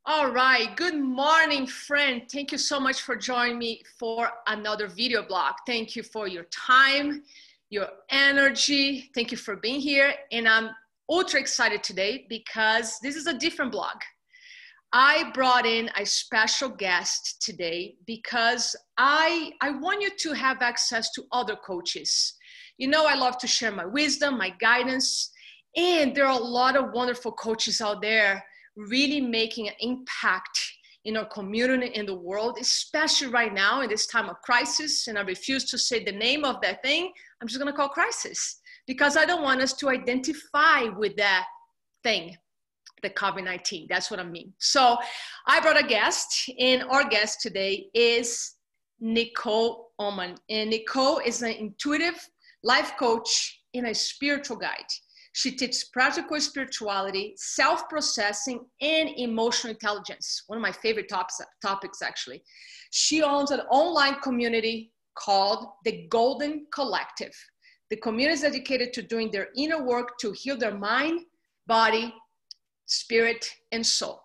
All right. Good morning, friend. Thank you so much for joining me for another video blog. Thank you for your time, your energy. Thank you for being here. And I'm ultra excited today because this is a different blog. I brought in a special guest today because I want you to have access to other coaches. You know, I love to share my wisdom, my guidance, and there are a lot of wonderful coaches out there really making an impact in our community, in the world, especially right now in this time of crisis. And I refuse to say the name of that thing. I'm just going to call crisis because I don't want us to identify with that thing, the COVID-19. That's what I mean. So I brought a guest, and our guest today is Nicole Oman. And Nicole is an intuitive life coach and a spiritual guide. She teaches practical spirituality, self-processing, and emotional intelligence. One of my favorite topics, actually. She owns an online community called the Golden Collective. The community is dedicated to doing their inner work to heal their mind, body, spirit, and soul.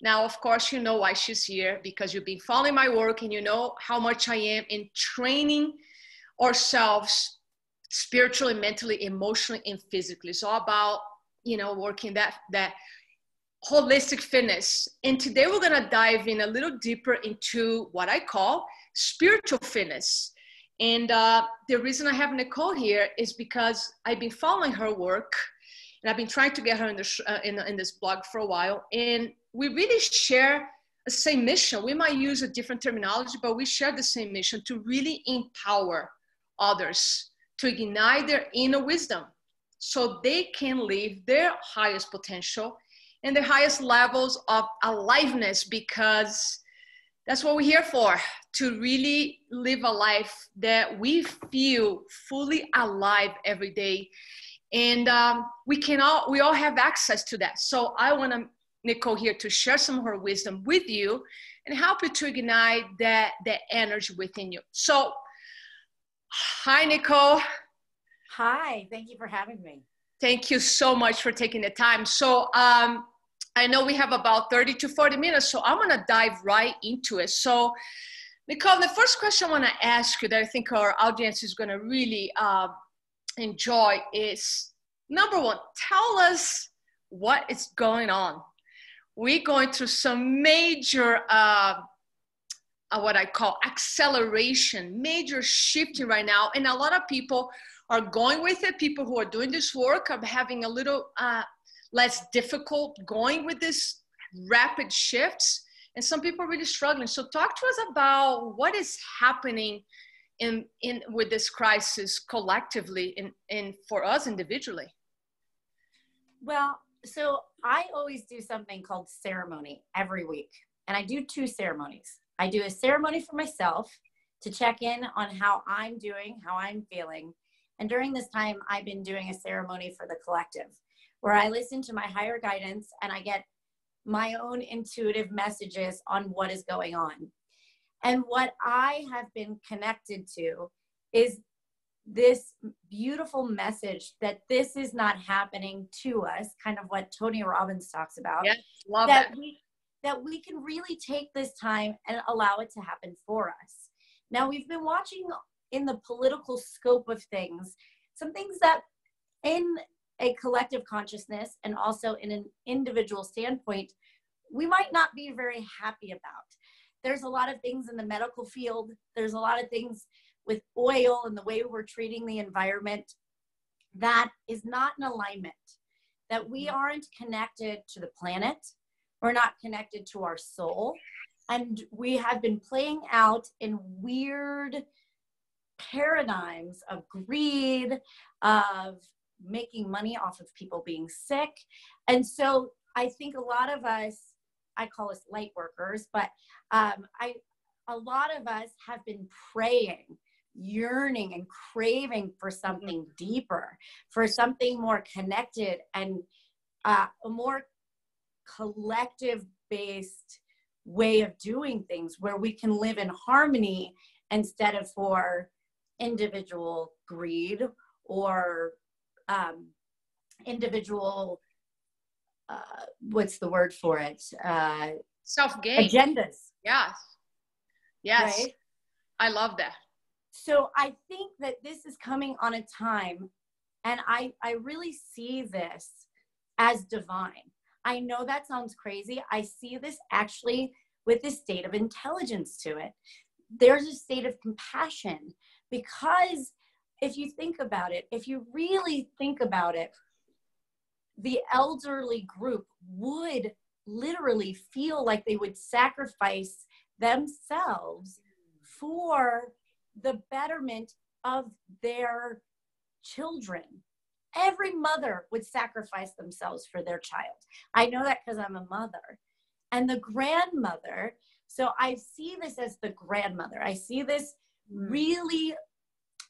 Now, of course, you know why she's here because you've been following my work and you know how much I am in training ourselves spiritually, mentally, emotionally, and physically. It's all about, you know, working that holistic fitness. And today we're going to dive in a little deeper into what I call spiritual fitness. And the reason I have Nicole here is because I've been following her work and I've been trying to get her in this blog for a while. And we really share the same mission. We might use a different terminology, but we share the same mission to really empower others to ignite their inner wisdom so they can live their highest potential and their highest levels of aliveness, because that's what we're here for, to really live a life that we feel fully alive every day. And we all have access to that. So I want Nicole here to share some of her wisdom with you and help you to ignite that energy within you. So hi, Nicole. Hi, thank you for having me. Thank you so much for taking the time. So I know we have about 30 to 40 minutes, so I'm gonna dive right into it. So Nicole, the first question I wanna ask you that I think our audience is gonna really enjoy is, number one, tell us what is going on. We're going through some major what I call acceleration, major shifting right now. And a lot of people are going with it. People who are doing this work are having a little less difficult going with this rapid shifts. And some people are really struggling. So talk to us about what is happening in with this crisis collectively and for us individually. Well, so I always do something called ceremony every week. And I do two ceremonies. I do a ceremony for myself to check in on how I'm doing, how I'm feeling. And during this time, I've been doing a ceremony for the collective, where I listen to my higher guidance and I get my own intuitive messages on what is going on. And what I have been connected to is this beautiful message that this is not happening to us, kind of what Tony Robbins talks about. Yes, love that. That we can really take this time and allow it to happen for us. Now, we've been watching in the political scope of things, some things that in a collective consciousness and also in an individual standpoint, we might not be very happy about. There's a lot of things in the medical field. There's a lot of things with oil and the way we're treating the environment that is not in alignment, that we aren't connected to the planet. We're not connected to our soul. And we have been playing out in weird paradigms of greed, of making money off of people being sick. And so I think a lot of us, I call us light workers, but a lot of us have been praying, yearning and craving for something deeper, for something more connected and a more collective based way of doing things where we can live in harmony instead of for individual greed or individual what's the word for it, Self-gain. agendas. Yes. Yes. Right? I love that. So I think that this is coming on a time, and I really see this as divine. I know that sounds crazy. I see this actually with this state of intelligence to it. There's a state of compassion, because if you think about it, if you really think about it, the elderly group would literally feel like they would sacrifice themselves for the betterment of their children. Every mother would sacrifice themselves for their child. I know that because I'm a mother. And the grandmother, so I see this as the grandmother. I see this really,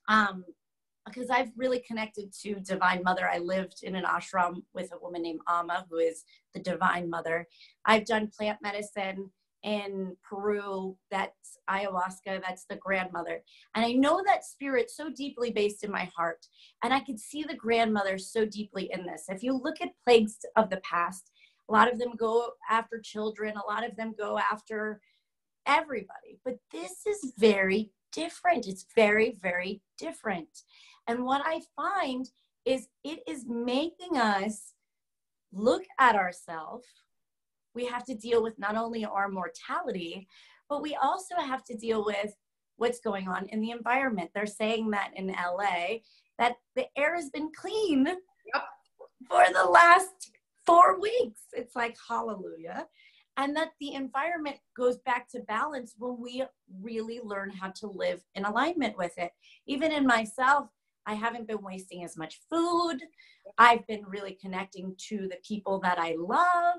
because I've really connected to Divine Mother. I lived in an ashram with a woman named Amma, who is the Divine Mother. I've done plant medicine in Peru. That's ayahuasca. That's the grandmother. And I know that spirit so deeply based in my heart. And I could see the grandmother so deeply in this. If you look at plagues of the past, a lot of them go after children. A lot of them go after everybody. But this is very different. It's very, very different. And what I find is it is making us look at ourselves. We have to deal with not only our mortality, but we also have to deal with what's going on in the environment. They're saying that in LA, that the air has been clean for the last 4 weeks. It's like, hallelujah. And that the environment goes back to balance when we really learn how to live in alignment with it. Even in myself, I haven't been wasting as much food. I've been really connecting to the people that I love.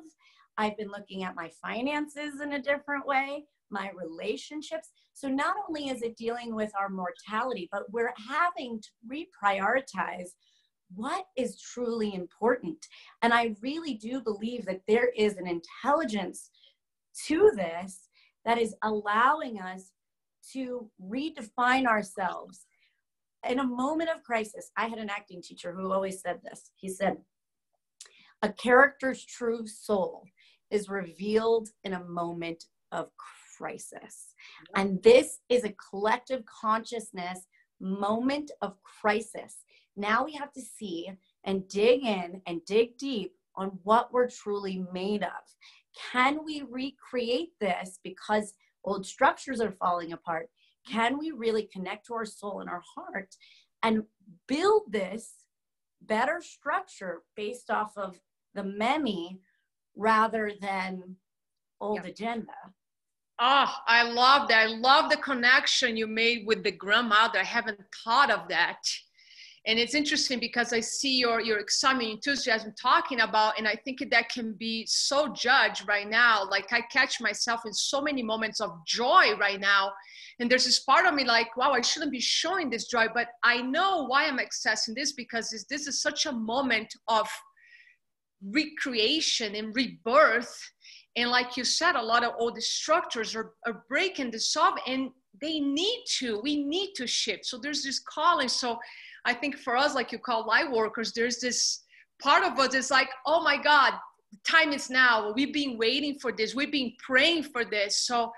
I've been looking at my finances in a different way, my relationships. So not only is it dealing with our mortality, but we're having to reprioritize what is truly important. And I really do believe that there is an intelligence to this that is allowing us to redefine ourselves. In a moment of crisis, I had an acting teacher who always said this. He said, a character's true soul is revealed in a moment of crisis. And this is a collective consciousness moment of crisis. Now we have to see and dig in and dig deep on what we're truly made of. Can we recreate this because old structures are falling apart? Can we really connect to our soul and our heart and build this better structure based off of the many rather than old agenda? Oh, I love that. I love the connection you made with the grandmother. I haven't thought of that. And it's interesting because I see your excitement, enthusiasm talking about, and I think that can be so judged right now. Like I catch myself in so many moments of joy right now. And there's this part of me like, wow, I shouldn't be showing this joy, but I know why I'm accessing this, because this is such a moment of recreation and rebirth. And like you said, a lot of old structures are breaking, dissolve, and we need to shift. So there's this calling. So I think for us, like you call light workers, there's this part of us that's like, oh my God, the time is now. We've been waiting for this. We've been praying for this. So,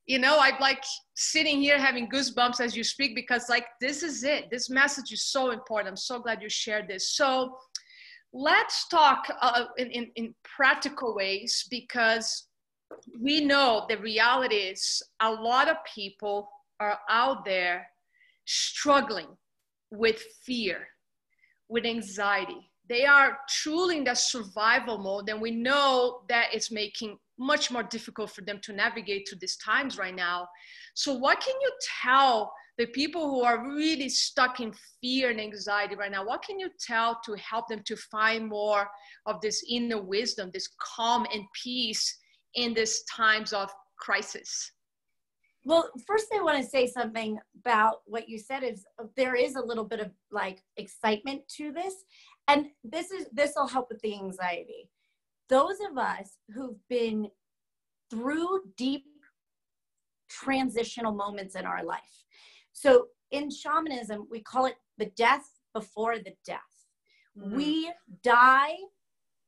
you know, I'm like sitting here having goosebumps as you speak, because like, this is it. This message is so important. I'm so glad you shared this. So let's talk in practical ways, because we know the reality is a lot of people are out there struggling with fear, with anxiety. They are truly in that survival mode, and we know that it's making much more difficult for them to navigate through these times right now. So what can you tell the people who are really stuck in fear and anxiety right now? What can you tell to help them to find more of this inner wisdom, this calm and peace in these times of crisis? Well, first I want to say something about what you said. Is there is a little bit of like excitement to this, and this will help with the anxiety. Those of us who've been through deep transitional moments in our life. So in shamanism, we call it the death before the death. We die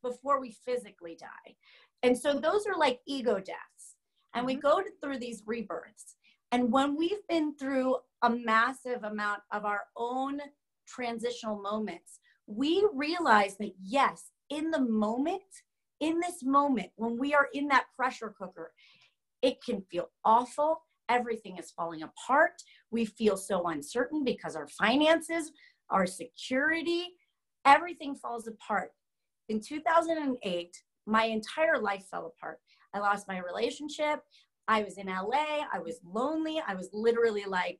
before we physically die. And so those are like ego deaths. And we go through these rebirths. And when we've been through a massive amount of our own transitional moments, we realize that yes, in the moment, in this moment, when we are in that pressure cooker, it can feel awful. Everything is falling apart. We feel so uncertain because our finances, our security, everything falls apart. In 2008, my entire life fell apart. I lost my relationship. I was in LA. I was lonely. I was literally like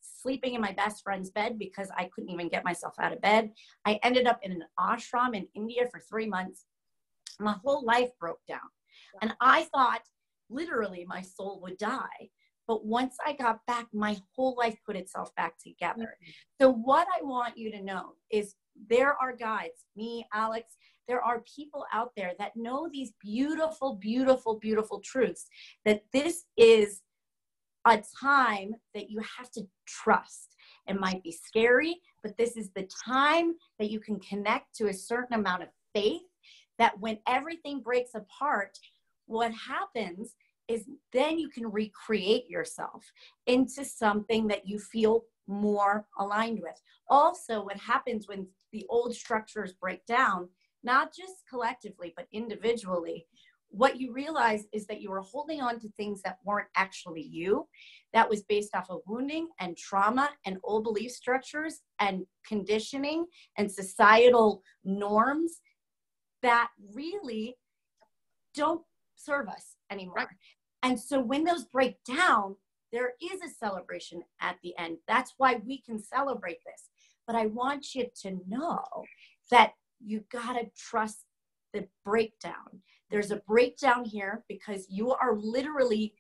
sleeping in my best friend's bed because I couldn't even get myself out of bed. I ended up in an ashram in India for 3 months. My whole life broke down. And I thought literally my soul would die. But once I got back, my whole life put itself back together. So what I want you to know is there are guides, me, Alex, there are people out there that know these beautiful, beautiful, beautiful truths, that this is a time that you have to trust. It might be scary, but this is the time that you can connect to a certain amount of faith, that when everything breaks apart, what happens is then you can recreate yourself into something that you feel more aligned with. Also, what happens when the old structures break down, not just collectively, but individually, what you realize is that you were holding on to things that weren't actually you, that was based off of wounding and trauma and old belief structures and conditioning and societal norms that really don't serve us anymore. Right. And so when those break down, there is a celebration at the end. That's why we can celebrate this. But I want you to know that you gotta trust the breakdown. There's a breakdown here because you are literally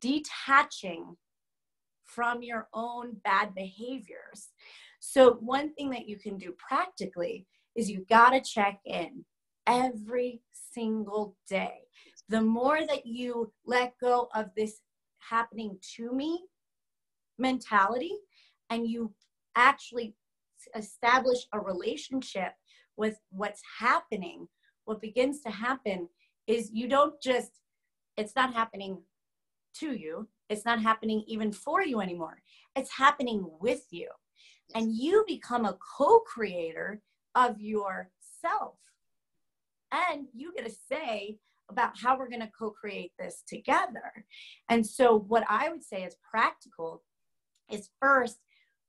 detaching from your own bad behaviors. So one thing that you can do practically is you gotta check in every single day. The more that you let go of this happening to me mentality, and you actually establish a relationship with what's happening, what begins to happen is you don't just, it's not happening to you. It's not happening even for you anymore. It's happening with you. And you become a co-creator of yourself. And you get a say about how we're going to co-create this together. And so what I would say is practical is first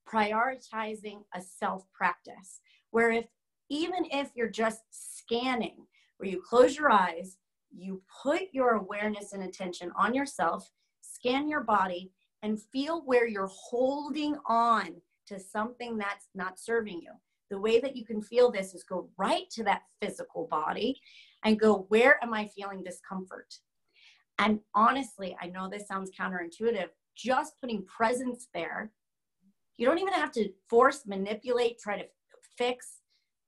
prioritizing a self-practice, where even if you're just scanning, where you close your eyes, you put your awareness and attention on yourself, scan your body, and feel where you're holding on to something that's not serving you. The way that you can feel this is go right to that physical body and go, where am I feeling discomfort? And honestly, I know this sounds counterintuitive, just putting presence there. You don't even have to force, manipulate, try to fix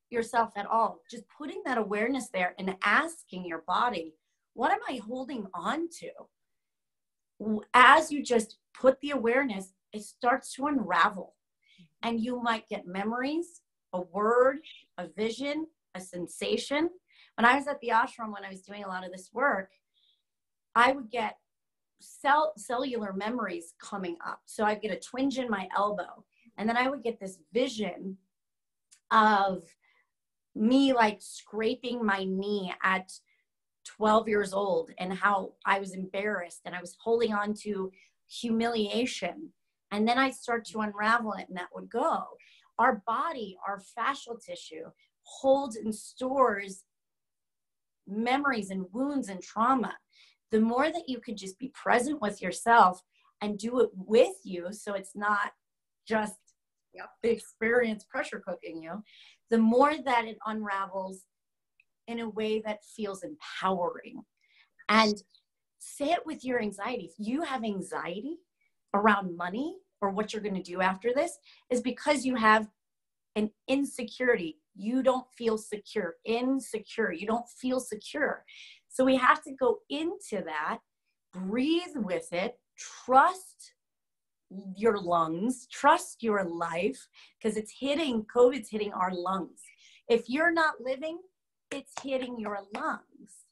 yourself at all. Just putting that awareness there and asking your body, what am I holding on to? As you just put the awareness, it starts to unravel. And you might get memories, a word, a vision, a sensation. When I was at the ashram, when I was doing a lot of this work, I would get cellular memories coming up. So I'd get a twinge in my elbow. And then I would get this vision of me like scraping my knee at 12 years old and how I was embarrassed and I was holding on to humiliation. And then I'd start to unravel it and that would go. Our body, our fascial tissue holds and stores memories and wounds and trauma. The more that you could just be present with yourself and do it with you, so it's not just the experience pressure cooking you, the more that it unravels in a way that feels empowering. And sit with your anxiety. If you have anxiety around money or what you're going to do after this, is because you have an insecurity. You don't feel secure, insecure. You don't feel secure. So we have to go into that, breathe with it, trust your lungs, trust your life, because COVID's hitting our lungs. If you're not living, it's hitting your lungs.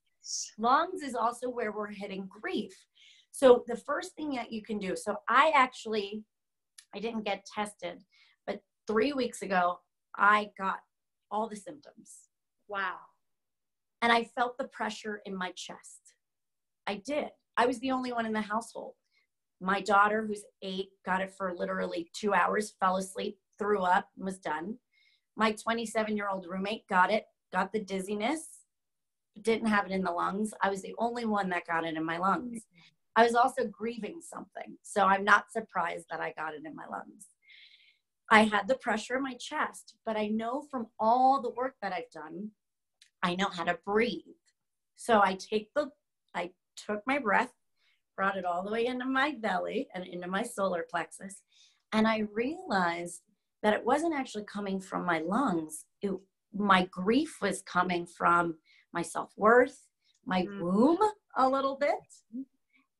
Lungs is also where we're hitting grief. So the first thing that you can do, so I didn't get tested, but 3 weeks ago, I got all the symptoms. Wow. And I felt the pressure in my chest. I did. I was the only one in the household. My daughter, who's 8, got it for literally 2 hours, fell asleep, threw up, and was done. My 27-year-old roommate got it, got the dizziness, didn't have it in the lungs. I was the only one that got it in my lungs. I was also grieving something, so I'm not surprised that I got it in my lungs. I had the pressure in my chest, but I know from all the work that I've done, I know how to breathe. So I took my breath, brought it all the way into my belly and into my solar plexus, and I realized that it wasn't actually coming from my lungs. My grief was coming from my self-worth, my womb a little bit.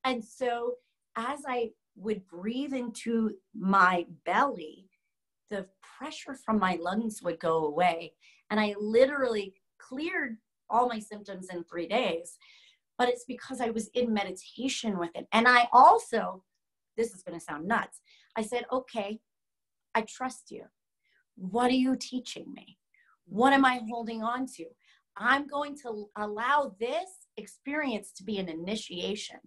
And so as I would breathe into my belly, the pressure from my lungs would go away. And I literally cleared all my symptoms in 3 days. But it's because I was in meditation with it. And I also, this is going to sound nuts, I said, okay, I trust you. What are you teaching me? What am I holding on to? I'm going to allow this experience to be an initiation.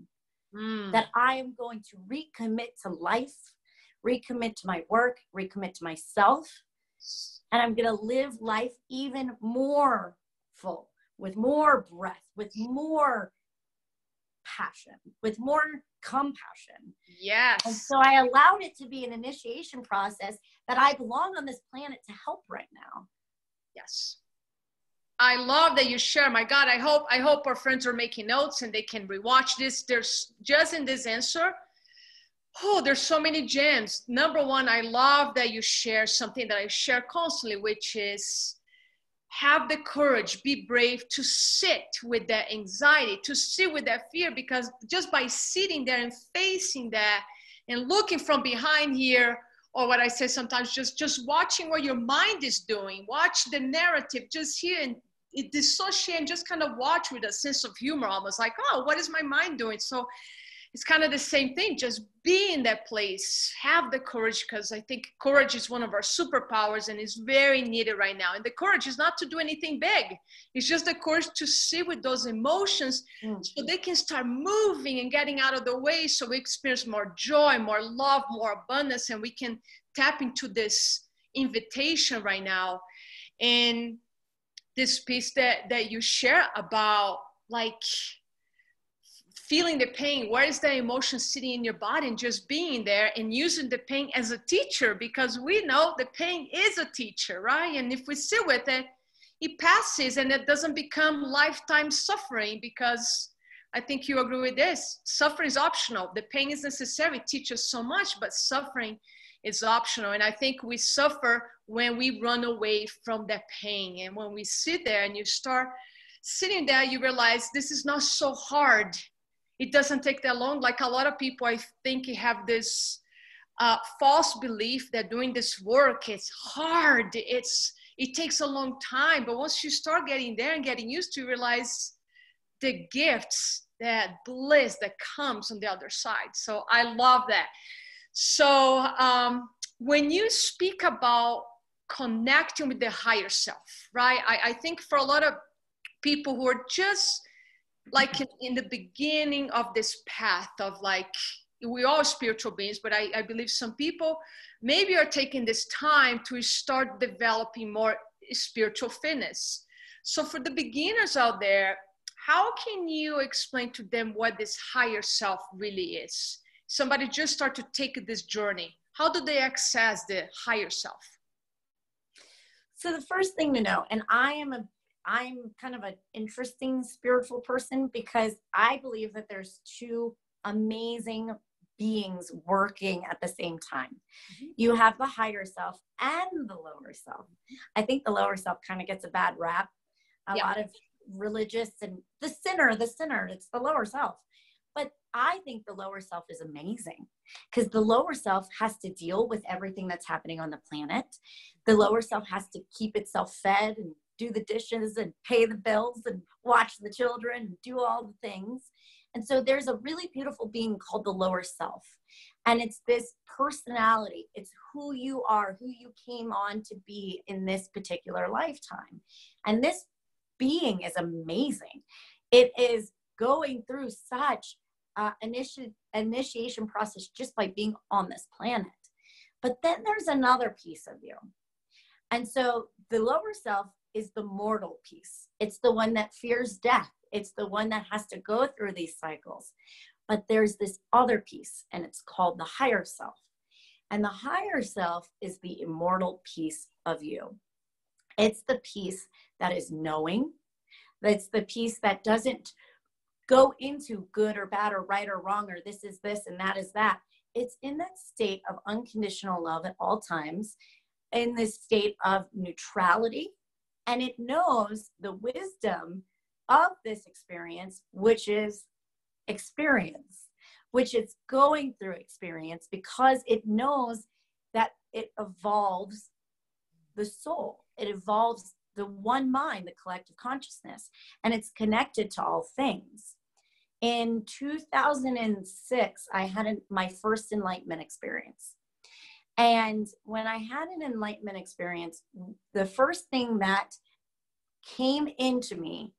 That I am going to recommit to life, recommit to my work, recommit to myself. And I'm going to live life even more full, with more breath, with more passion, with more compassion. Yes. And so I allowed it to be an initiation process that I belong on this planet to help right now. Yes. I love that you share. My God, I hope our friends are making notes and they can rewatch this. There's just in this answer, there's so many gems. Number one, I love that you share something that I share constantly, which is have the courage, be brave to sit with that anxiety, to sit with that fear, because just by sitting there and facing that and looking from behind here, or what I say sometimes, just watching what your mind is doing, watch the narrative, just here and dissociate and just kind of watch with a sense of humor, almost like, oh, what is my mind doing? So it's kind of the same thing, just be in that place, have the courage, because I think courage is one of our superpowers and is very needed right now. And the courage is not to do anything big. It's just the courage to sit with those emotions so they can start moving and getting out of the way, so we experience more joy, more love, more abundance, and we can tap into this invitation right now. And this piece that you share about, like, feeling the pain, where is the emotion sitting in your body, and just being there and using the pain as a teacher, because we know the pain is a teacher, right? And if we sit with it, it passes and it doesn't become lifetime suffering, because I think you agree with this. Suffering is optional. The pain is necessary. It teaches so much, but suffering is optional. And I think we suffer when we run away from that pain. And when we sit there and you start sitting there, you realize this is not so hard. It doesn't take that long. Like a lot of people, I think, have this false belief that doing this work is hard. It takes a long time. But once you start getting there and getting used to, you realize the gifts, that bliss that comes on the other side. So I love that. So when you speak about connecting with the higher self, right? I think for a lot of people who are just like in the beginning of this path of, like, we're all spiritual beings, but I believe some people maybe are taking this time to start developing more spiritual fitness. So for the beginners out there, how can you explain to them what this higher self really is? Somebody just start to take this journey. How do they access the higher self? So the first thing to know, and I'm kind of an interesting spiritual person, because I believe that there's two amazing beings working at the same time. You have the higher self and the lower self. I think the lower self kind of gets a bad rap. A lot of religious and the sinner, it's the lower self. But I think the lower self is amazing, because the lower self has to deal with everything that's happening on the planet. The lower self has to keep itself fed and do the dishes and pay the bills and watch the children and do all the things. And so there's a really beautiful being called the lower self. And it's this personality. It's who you are, who you came on to be in this particular lifetime. And this being is amazing. It is going through such initiation process just by being on this planet. But then there's another piece of you. And so the lower self is the mortal piece. It's the one that fears death. It's the one that has to go through these cycles. But there's this other piece, and it's called the higher self. And the higher self is the immortal piece of you. It's the piece that is knowing. It's the piece that doesn't go into good or bad or right or wrong or this is this and that is that. It's in that state of unconditional love at all times, in this state of neutrality. And it knows the wisdom of this experience, which is experience, which is going through experience, because it knows that it evolves the soul. It evolves the one mind, the collective consciousness, and it's connected to all things. In 2006, I had my first enlightenment experience. And when I had an enlightenment experience, the first thing that came into me,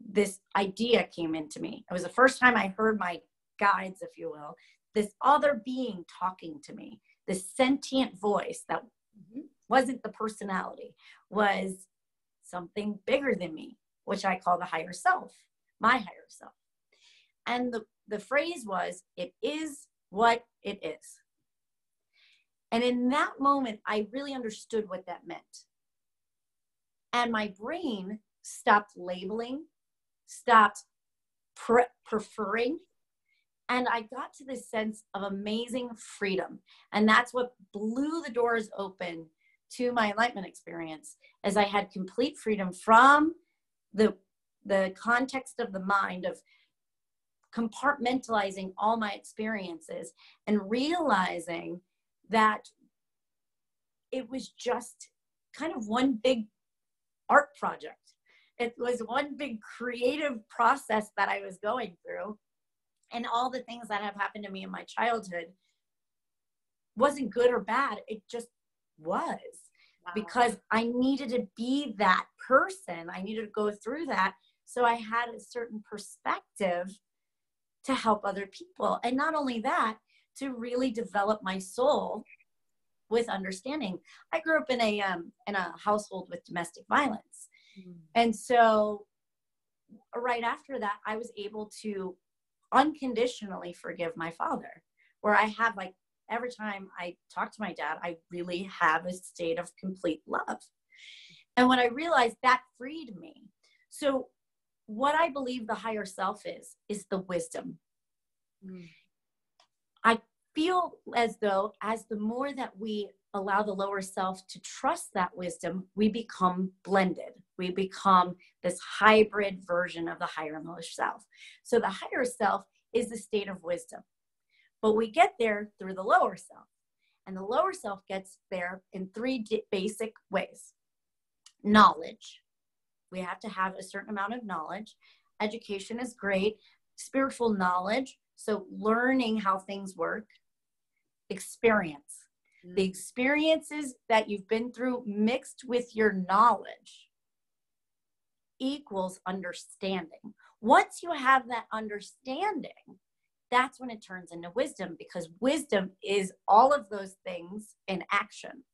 this idea came into me. It was the first time I heard my guides, if you will, this other being talking to me, this sentient voice that wasn't the personality, was something bigger than me, which I call the higher self, my higher self. And the phrase was, it is what it is. And in that moment, I really understood what that meant. And my brain stopped labeling, stopped preferring, and I got to this sense of amazing freedom. And that's what blew the doors open to my enlightenment experience, as I had complete freedom from the context of the mind, of compartmentalizing all my experiences and realizing that it was just kind of one big art project. It was one big creative process that I was going through. And all the things that have happened to me in my childhood wasn't good or bad. It just was. Wow. Because I needed to be that person. I needed to go through that. So I had a certain perspective to help other people. And not only that, to really develop my soul with understanding. I grew up in a household with domestic violence. And so right after that, I was able to unconditionally forgive my father, where I have, like, every time I talk to my dad, I really have a state of complete love. And when I realized, that freed me. So what I believe the higher self is the wisdom. I feel as though, as the more that we allow the lower self to trust that wisdom, we become blended. We become this hybrid version of the higher self. So the higher self is the state of wisdom, but we get there through the lower self. And the lower self gets there in three basic ways. Knowledge. We have to have a certain amount of knowledge. Education is great. Spiritual knowledge. So learning how things work. Experience. The experiences that you've been through mixed with your knowledge equals understanding. Once you have that understanding, that's when it turns into wisdom, because wisdom is all of those things in action.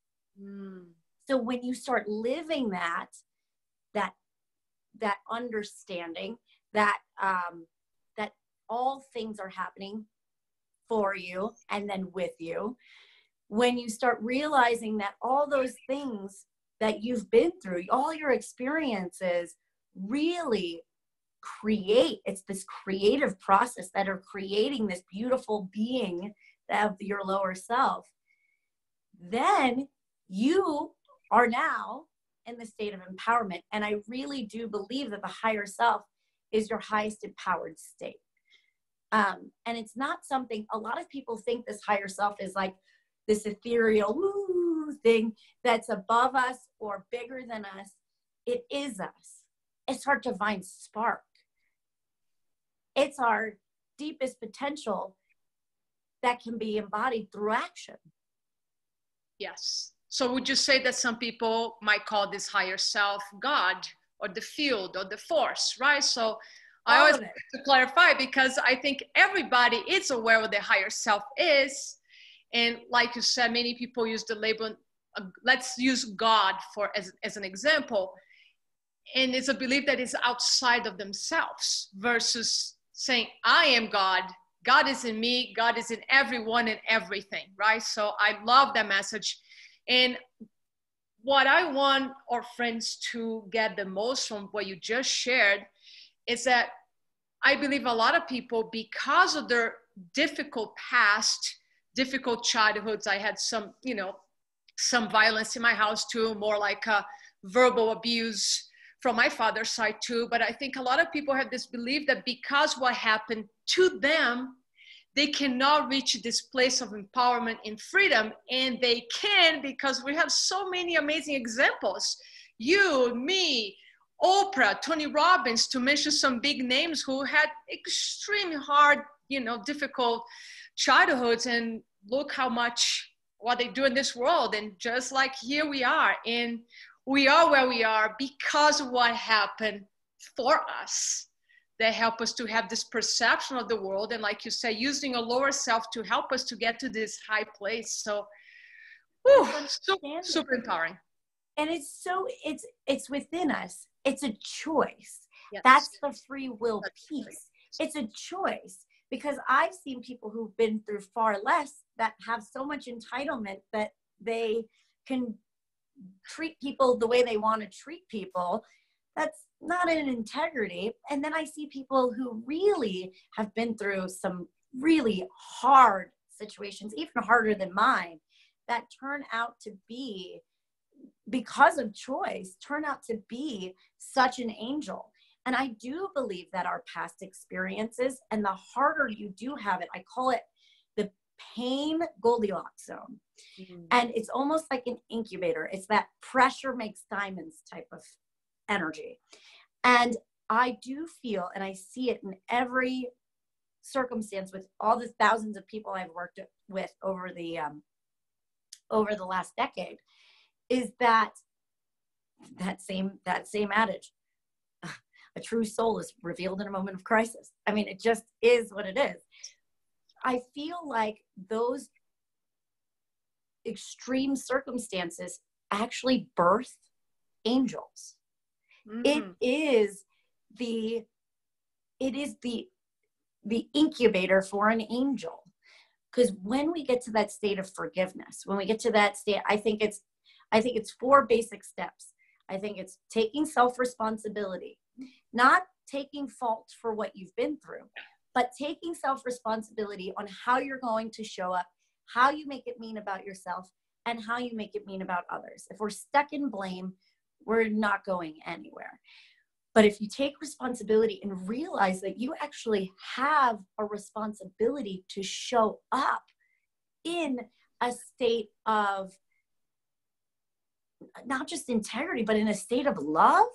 So when you start living that understanding, that all things are happening for you and then with you, when you start realizing that all those things that you've been through, all your experiences really create, it's this creative process that are creating this beautiful being of your lower self, then you are now in the state of empowerment. And I really do believe that the higher self is your highest empowered state. And it's not something, a lot of people think this higher self is like this ethereal thing that's above us or bigger than us. It is us. It's our divine spark. It's our deepest potential that can be embodied through action. Yes. So would you say that some people might call this higher self God, or the field, or the force, right? So I always like to clarify, because I think everybody is aware what their higher self is. And like you said, many people use the label, let's use God as an example. And it's a belief that is outside of themselves versus saying, I am God. God is in me. God is in everyone and everything, right? So I love that message. And what I want our friends to get the most from what you just shared is that I believe a lot of people, because of their difficult past, difficult childhoods, I had some, some violence in my house too, more like verbal abuse from my father's side too. But I think a lot of people have this belief that because what happened to them, they cannot reach this place of empowerment and freedom. And they can, because we have so many amazing examples. You, me, Oprah, Tony Robbins, to mention some big names who had extremely hard, difficult childhoods, and look how much what they do in this world. And just like here we are, and we are where we are because of what happened for us, that help us to have this perception of the world. And like you say, using a lower self to help us to get to this high place. So super empowering. And it's within us. It's a choice. Yes. That's the free will piece. It's a choice, because I've seen people who've been through far less that have so much entitlement that they can treat people the way they want to treat people. That's not in integrity. And then I see people who really have been through some really hard situations, even harder than mine, that turn out to be, because of choice, turn out to be such an angel. And I do believe that our past experiences, and the harder you do have it, I call it the pain Goldilocks zone. Mm-hmm. And it's almost like an incubator. It's that pressure makes diamonds type of energy. And I do feel, and I see it in every circumstance with all the thousands of people I've worked with over the last decade, is that same adage, a true soul is revealed in a moment of crisis. I mean, it just is what it is. I feel like those extreme circumstances actually birth angels. Mm-hmm. It is the incubator for an angel. Because when we get to that state of forgiveness, when we get to that state, I think it's 4 basic steps. I think it's taking self-responsibility, not taking fault for what you've been through, but taking self-responsibility on how you're going to show up, how you make it mean about yourself, and how you make it mean about others. If we're stuck in blame, we're not going anywhere. But if you take responsibility and realize that you actually have a responsibility to show up in a state of not just integrity, but in a state of love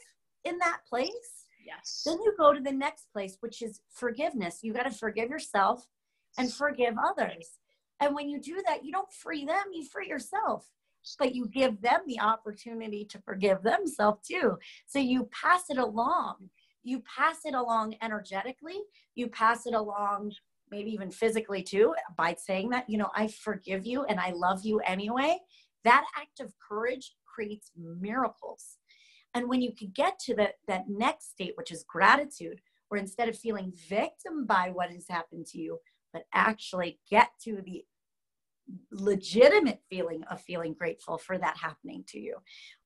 in that place, yes, then you go to the next place, which is forgiveness. You got to forgive yourself and forgive others. And when you do that, you don't free them, you free yourself. But you give them the opportunity to forgive themselves too. So you pass it along. You pass it along energetically. You pass it along maybe even physically too, by saying that, I forgive you and I love you anyway. That act of courage creates miracles. And when you could get to that next state, which is gratitude, where instead of feeling victim by what has happened to you, but actually get to the legitimate feeling of feeling grateful for that happening to you.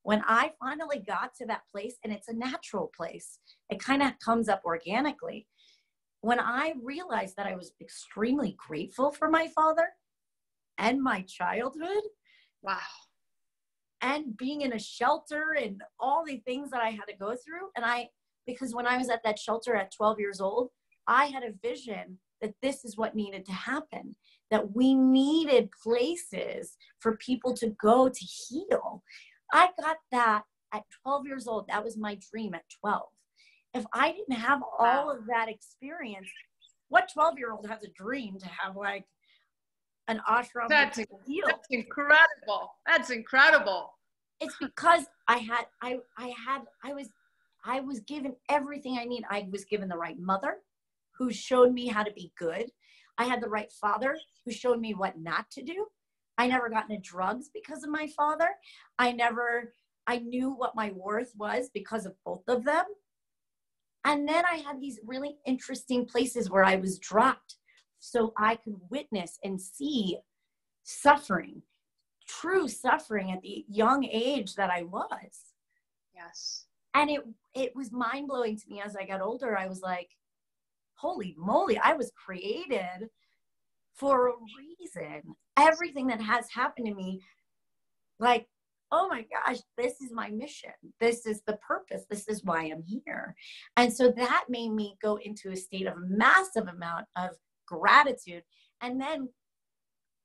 When I finally got to that place, and it's a natural place, it kind of comes up organically. When I realized that I was extremely grateful for my father and my childhood, wow, and being in a shelter and all the things that I had to go through. And because when I was at that shelter at 12 years old, I had a vision that this is what needed to happen, that we needed places for people to go to heal. I got that at 12 years old. That was my dream at 12. If I didn't have all of that experience, what 12-year-old has a dream to have like an ashram? That's incredible. That's incredible. It's because I was given everything I need. I was given the right mother who showed me how to be good. I had the right father who showed me what not to do. I never got into drugs because of my father. I knew what my worth was because of both of them. And then I had these really interesting places where I was dropped so I could witness and see suffering, true suffering at the young age that I was. Yes. And it was mind-blowing to me as I got older. I was like, holy moly, I was created for a reason. Everything that has happened to me, like, oh my gosh, this is my mission. This is the purpose. This is why I'm here. And so that made me go into a state of massive amount of gratitude and then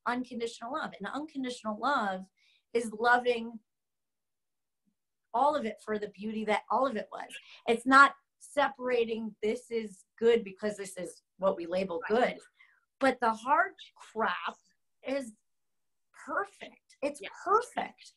unconditional love. And unconditional love is loving all of it for the beauty that all of it was. It's not separating this is good because this is what we label good, but the hard crap is perfect. It's perfect.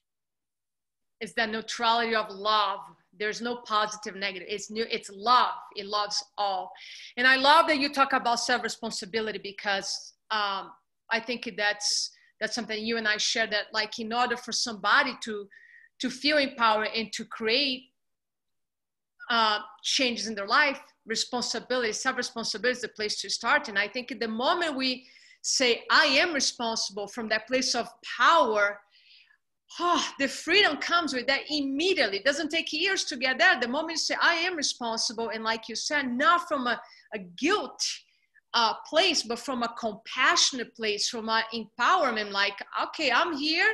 It's that neutrality of love. There's no positive, negative. It's love. It loves all. And I love that you talk about self-responsibility because I think that's something you and I share, that like in order for somebody to feel empowered and to create changes in their life, responsibility, self-responsibility is the place to start. And I think the moment we say, I am responsible from that place of power, the freedom comes with that immediately. It doesn't take years to get there. The moment you say, I am responsible, and like you said, not from a guilt place, but from a compassionate place, from an empowerment, like, okay, I'm here,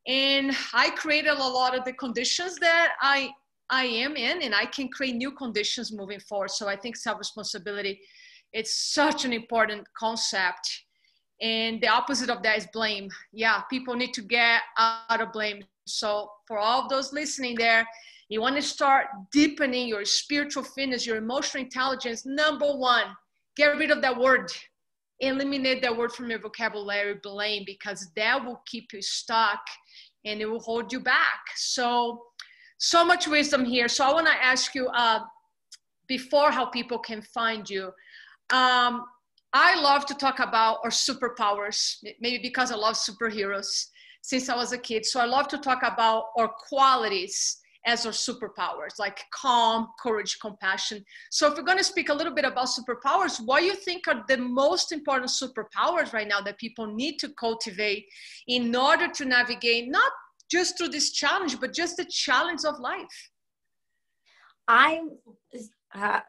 and I created a lot of the conditions that I am in, and I can create new conditions moving forward. So I think self-responsibility, it's such an important concept. And the opposite of that is blame. Yeah, people need to get out of blame. So for all of those listening there, you want to start deepening your spiritual fitness, your emotional intelligence. Number one, get rid of that word. Eliminate that word from your vocabulary, blame, because that will keep you stuck and it will hold you back. So much wisdom here. So I want to ask you before how people can find you. I love to talk about our superpowers, maybe because I love superheroes since I was a kid. So I love to talk about our qualities as our superpowers, like calm, courage, compassion. So if we're going to speak a little bit about superpowers, what do you think are the most important superpowers right now that people need to cultivate in order to navigate, not just through this challenge, but just the challenge of life?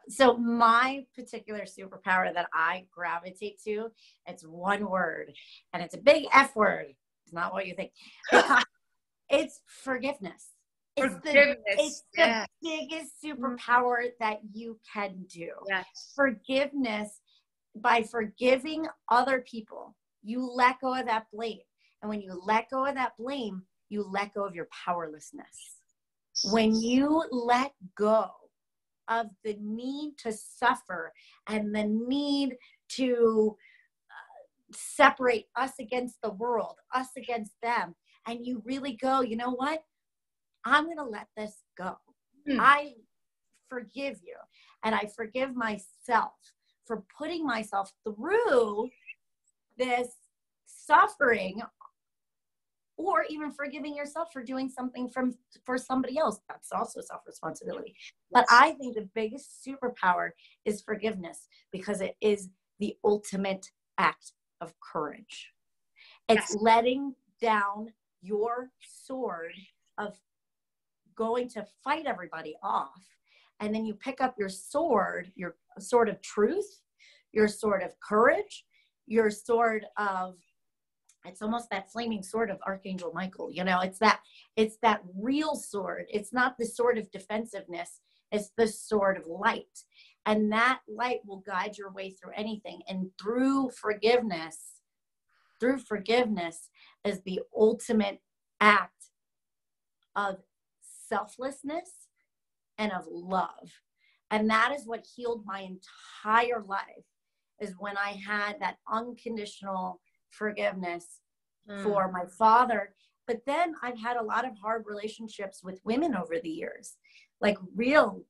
So my particular superpower that I gravitate to, it's one word, and it's a big F word. It's not what you think. It's forgiveness. It's the biggest superpower that you can do. Yes. Forgiveness, by forgiving other people, you let go of that blame. And when you let go of that blame, you let go of your powerlessness. When you let go of the need to suffer and the need to separate us against the world, us against them, and you really go, you know what? I'm going to let this go. I forgive you, and I forgive myself for putting myself through this suffering, or even forgiving yourself for doing something for somebody else. That's also self-responsibility. But I think the biggest superpower is forgiveness, because it is the ultimate act of courage. It's letting down your sword of going to fight everybody off, and then you pick up your sword of truth, your sword of courage, your sword of, it's almost that flaming sword of Archangel Michael. You know, it's that real sword. It's not the sword of defensiveness. It's the sword of light. And that light will guide your way through anything. And through forgiveness is the ultimate act of selflessness and of love. And that is what healed my entire life, is when I had that unconditional forgiveness for my father. But then I've had a lot of hard relationships with women over the years, like real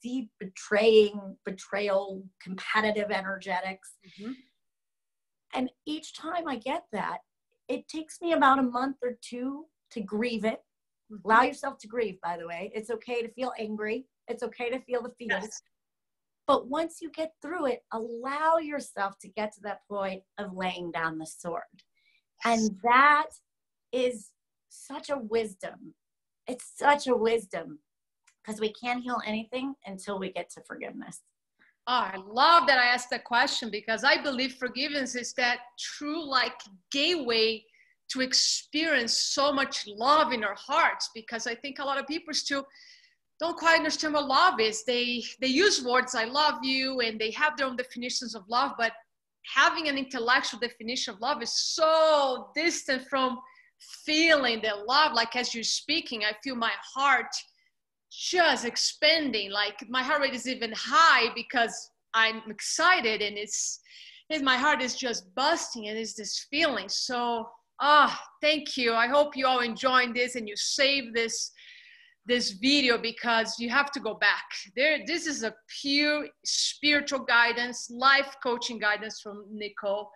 deep betrayal, competitive energetics. And each time I get that, it takes me about a month or two to grieve it. Allow yourself to grieve, by the way. It's okay to feel angry. It's okay to feel the feels. Yes. But once you get through it, allow yourself to get to that point of laying down the sword. And that is such a wisdom. It's such a wisdom, because we can't heal anything until we get to forgiveness. Oh, I love that I asked that question, because I believe forgiveness is that true, like, gateway to experience so much love in our hearts. Because I think a lot of people still don't quite understand what love is. They use words, I love you, and they have their own definitions of love, but having an intellectual definition of love is so distant from feeling the love. Like, as you're speaking, I feel my heart just expanding. Like, my heart rate is even high because I'm excited, and my heart is just busting, and it's this feeling. So, thank you. I hope you all enjoying this and you save this video, because you have to go back there. This is a pure spiritual guidance, life coaching guidance from Nicole,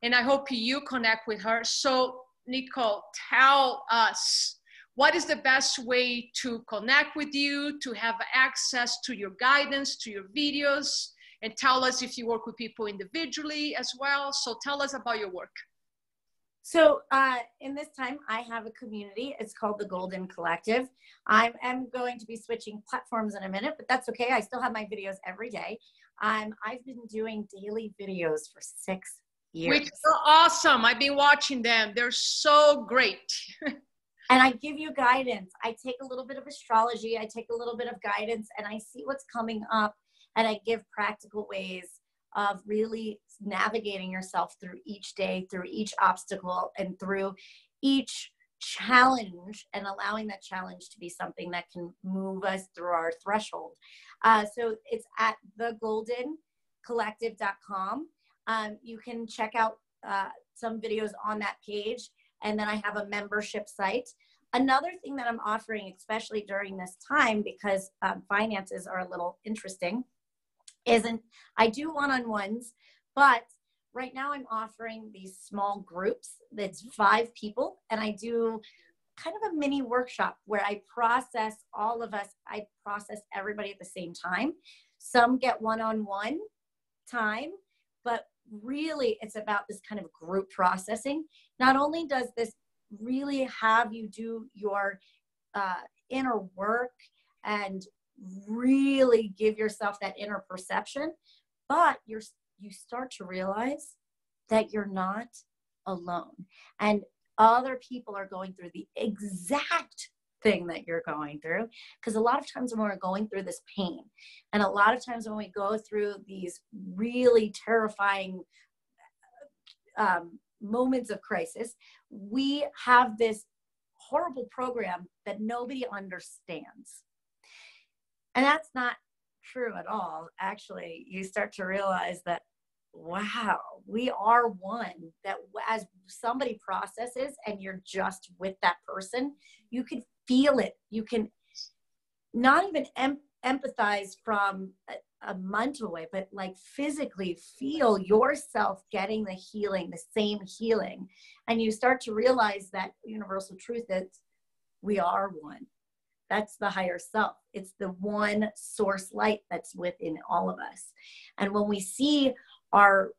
and I hope you connect with her. So Nicole, tell us, what is the best way to connect with you, to have access to your guidance, to your videos, and tell us if you work with people individually as well. So tell us about your work. So in this time, I have a community. It's called the Golden Collective. I am going to be switching platforms in a minute, but that's okay. I still have my videos every day. I've been doing daily videos for 6 years. Which are awesome. I've been watching them. They're so great. And I give you guidance. I take a little bit of astrology. I take a little bit of guidance, and I see what's coming up, and I give practical ways of really navigating yourself through each day, through each obstacle, and through each challenge, and allowing that challenge to be something that can move us through our threshold. So it's at thegoldencollective.com. You can check out some videos on that page, and then I have a membership site. Another thing that I'm offering, especially during this time, because finances are a little interesting, I do one-on-ones, but right now I'm offering these small groups. That's 5 people, and I do kind of a mini workshop where I process everybody at the same time. Some get one-on-one time, but really it's about this kind of group processing. Not only does this really have you do your inner work and really give yourself that inner perception, but you start to realize that you're not alone, and other people are going through the exact thing that you're going through. Because a lot of times when we're going through this pain, and a lot of times when we go through these really terrifying moments of crisis, we have this horrible program that nobody understands. And that's not true at all. Actually, you start to realize that, wow, we are one. That as somebody processes and you're just with that person, you can feel it. You can not even empathize from a month away, but like physically feel yourself getting the healing, the same healing. And you start to realize that universal truth that we are one. That's the higher self. It's the one source light that's within all of us. And when we see our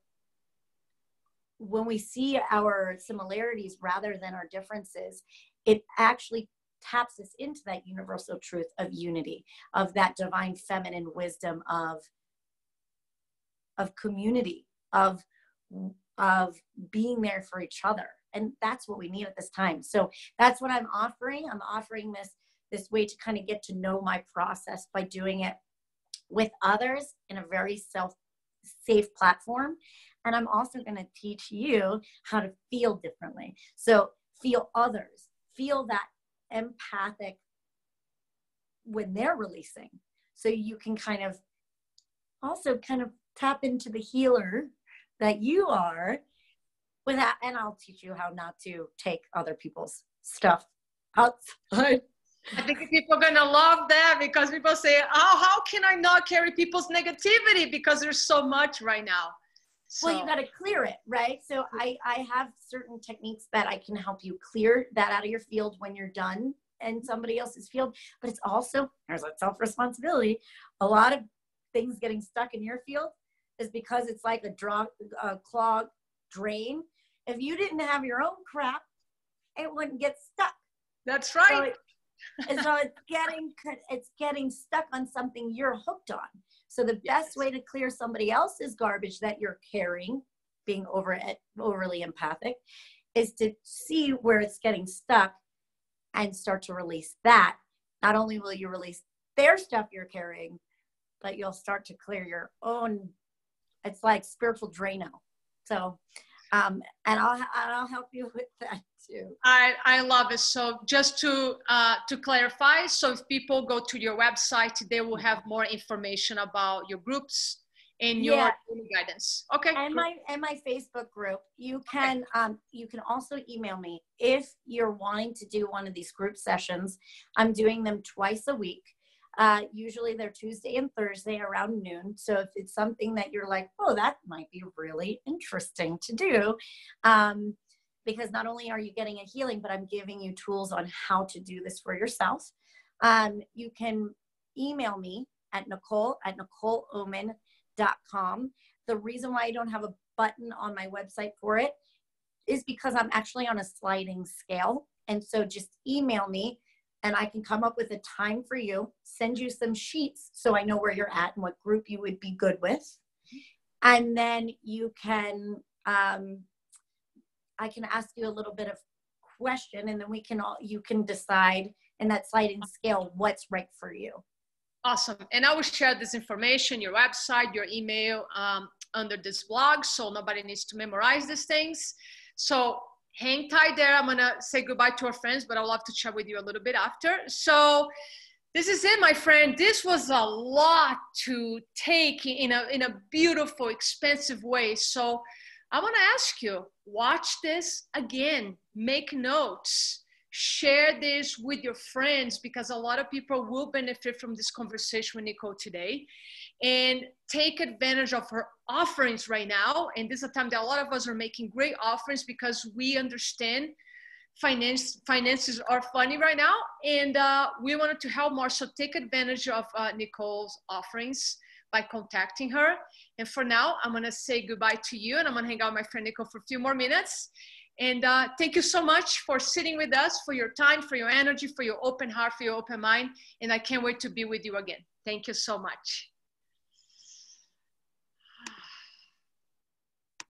similarities rather than our differences, it actually taps us into that universal truth of unity, of that divine feminine wisdom of community, of being there for each other. And that's what we need at this time. So that's what I'm offering. I'm offering this way to kind of get to know my process by doing it with others in a very safe platform. And I'm also going to teach you how to feel differently. So feel others, feel that empathic when they're releasing. So you can also tap into the healer that you are without, and I'll teach you how not to take other people's stuff outside. I think people are going to love that, because people say, oh, how can I not carry people's negativity? Because there's so much right now. So. Well, you got to clear it, right? So I have certain techniques that I can help you clear that out of your field when you're done in somebody else's field. But it's also, there's a self-responsibility. A lot of things getting stuck in your field is because it's like a clogged drain. If you didn't have your own crap, it wouldn't get stuck. That's right. So it's getting stuck on something you're hooked on. So the best way to clear somebody else's garbage that you're carrying, being overly empathic, is to see where it's getting stuck and start to release that. Not only will you release their stuff you're carrying, but you'll start to clear your own. It's like spiritual Drano. So, and I'll help you with that too. I love it. So just to clarify, so if people go to your website, they will have more information about your groups and your guidance. Okay. And my Facebook group. You can also email me if you're wanting to do one of these group sessions. I'm doing them twice a week. Usually they're Tuesday and Thursday around noon. So if it's something that you're like, oh, that might be really interesting to do, because not only are you getting a healing, but I'm giving you tools on how to do this for yourself. You can email me at nicole@nicoleoman.com. The reason why I don't have a button on my website for it is because I'm actually on a sliding scale. And so just email me and I can come up with a time for you, send you some sheets so I know where you're at and what group you would be good with. And then you can, I can ask you a little bit of question, and then you can decide in that sliding scale what's right for you. Awesome. And I will share this information, your website, your email, under this blog, so nobody needs to memorize these things. So hang tight there. I'm going to say goodbye to our friends, but I'd love to chat with you a little bit after. So this is it, my friend. This was a lot to take in a beautiful, expensive way. So I want to ask you, watch this again, make notes, share this with your friends, because a lot of people will benefit from this conversation with Nicole today, and take advantage of her offerings right now. And this is a time that a lot of us are making great offerings, because we understand finances are funny right now, and we wanted to help more. So take advantage of Nicole's offerings by contacting her. And for now, I'm going to say goodbye to you, and I'm going to hang out with my friend Nicole for a few more minutes. And thank you so much for sitting with us, for your time, for your energy, for your open heart, for your open mind. And I can't wait to be with you again. Thank you so much.